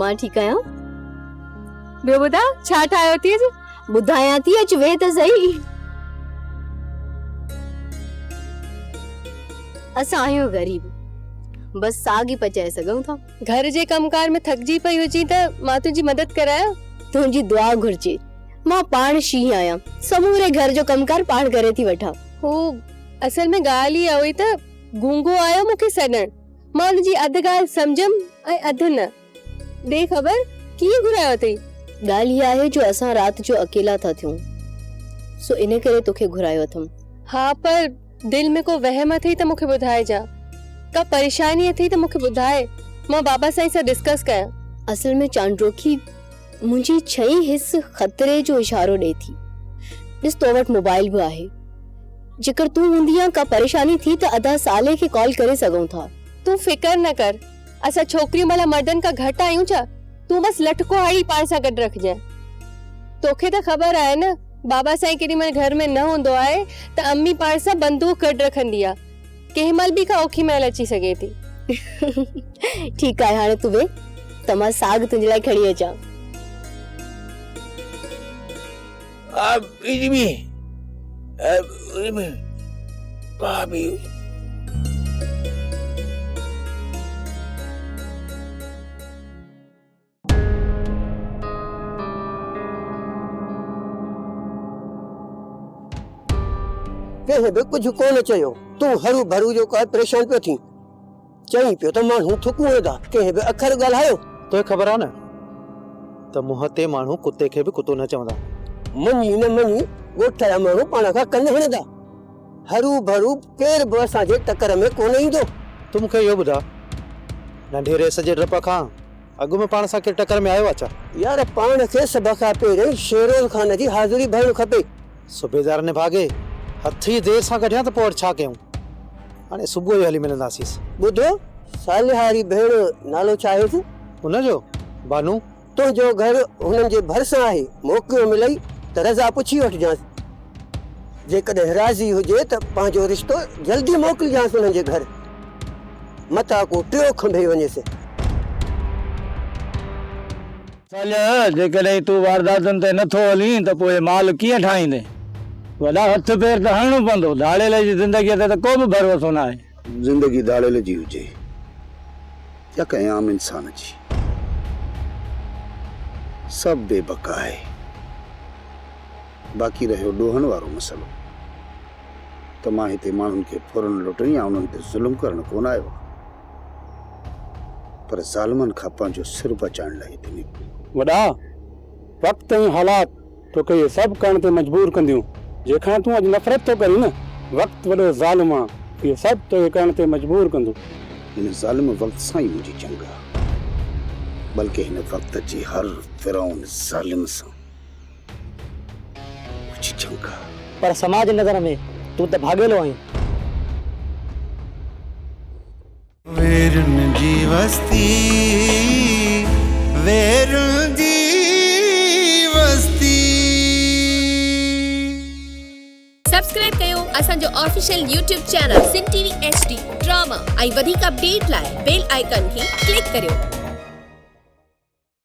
मां ठीक आहियां। ॿियो ॿुधा छा ठाहियो थी अॼु? ॿुधायां थी, अच वे त सही। असां आहियूं गरीब, बस साग ही पचाए सघूं था। घर जे कमकार में थकजी पई हुजी त मां तुंहिंजी मदद करायां? तुंहिंजी दुआ घुर्जे। मां पाण शींह आहियां, समूरे घर जो कमकार पाण करे थी वठां। हो असल में ॻाल्हि इहा हुई त गूंगो आयो मूंखे सॾण। मां हुनजी अधु ॻाल्हि सम्झम ऐं अधु न। ॾे ख़बर कीअं घुरायो अथई? ॻाल्हि इहा आहे जो असां राति जो अकेला था थियूं, सो इन करे तोखे घुरायो अथमि। हाँ, पर दिल में को वहम अथई त मूंखे ॿुधाए जा। का परेशानी अथई त मूंखे ॿुधाए, मां बाबा साईं सां डिस्कस कयां। असल में चांड्रोखी मुंहिंजी छई हिस खतरे जो इशारो ॾे थी। ॾिस, तो वटि मोबाइल बि आहे। जेकर तूं हूंदी या का परेशानी थी त अदा साले खे कॉल करे सघूं था। तू फिकर न कर, असां छोकरियूं भला मर्दन का घटि आहियूं छा? तू बस लटको हाड़ी पाण सां गॾु रखजांइ। तोखे त ख़बर आहे न, बाबा साईं केॾी महिल घर में न हूंदो आहे त अम्मी पाण सां बंदूक गॾु रखंदी आहे। कंहिं महिल बि का औखी महिल अची सघे थी। ठीकु आहे, हाणे तूं वे त मां साग तुंहिंजे लाइ खणी अचां। भाभी कंहिं बि कुझु कोन चयो। तूं हरू भरू जो का परेशान पियो थी। चई पियो त माण्हू थुकूं वेंदा, कंहिं बि अखर ॻाल्हायो? तोखे ख़बर आहे न त मुंहं ते माण्हू कुते खे बि कुतो न चवंदा। मञी न मञी ॻोठ जा माण्हू पाण खां कन हणंदा। हरू भरू केर बि असांजे टकर में कोन ईंदो। तूं मूंखे इहो ॿुधा, नंढे रेस जे डप खां अॻु में पाण सां केरु टकर में आयो आहे छा? यार, पाण खे सभ खां पहिरियों शेरोल ख़ान जी हाज़िरी भरणु खपे। सूबेदार ने भागे हथी देर सां कढिया त पोइ छा कयूं? हाणे सुबुह जो हली मिलंदासीं। ॿुधो, सालिहारी भेण नालो छा आहे? हुनजो बानू। तुंहिंजो घर हुननि जे भरिसां आहे। मौक़ो मिलई त रज़ा पुछी वठिजांसि। जेकॾहिं राज़ी हुजे त पंहिंजो रिश्तो जल्दी मोकिलिजांसि हुननि जे घर। मथां को टियों खंभे वञेसि। जेकॾहिं तूं वारदातुनि ते नथो हली त पोइ माल कीअं ठाहींदे? वॾा हथ पेर त हणणो पवंदो। दाड़ेले जी ज़िंदगीअ ते त को बि भरोसो न आहे। ज़िंदगी दाड़ेले जी हुजे या कंहिं आम इंसान जी, सब बेबका आहे। बाक़ी रहियो ॾोहण वारो मसलो, त मां हिते माण्हुनि खे फुरन लुटण या उन्हनि ते ज़ुल्म करणु कोन आयो, पर ज़ालिमनि खां पंहिंजो सिर बचाइण लाइ हिते निकितो। वॾा, वक़्त ऐं हालात तोखे इहे सभु करण ते मजबूर कंदियूं। जेखां तूं अॼु नफ़रत थो करी न, वक़्तु वॾो ज़ालिम आहे, इहे सभु तोखे करण ते मजबूर कंदो। हिन ज़ालिम वक़्त सां ई मुंहिंजी जंग आहे, बल्कि हिन वक़्त जी हर फ़िरौन ज़ालिम सां मुंहिंजी जंग आहे। पर समाज नज़र में तूं त भागेलो आहीं। वेरुन जी वस्ती, वेरुन जी वस्ती। सब्सक्राइब कयो असांजो official YouTube channel Singh TV HD drama ऐं वधीक अपडेट लाइ बेल आइकन खे क्लिक करियो।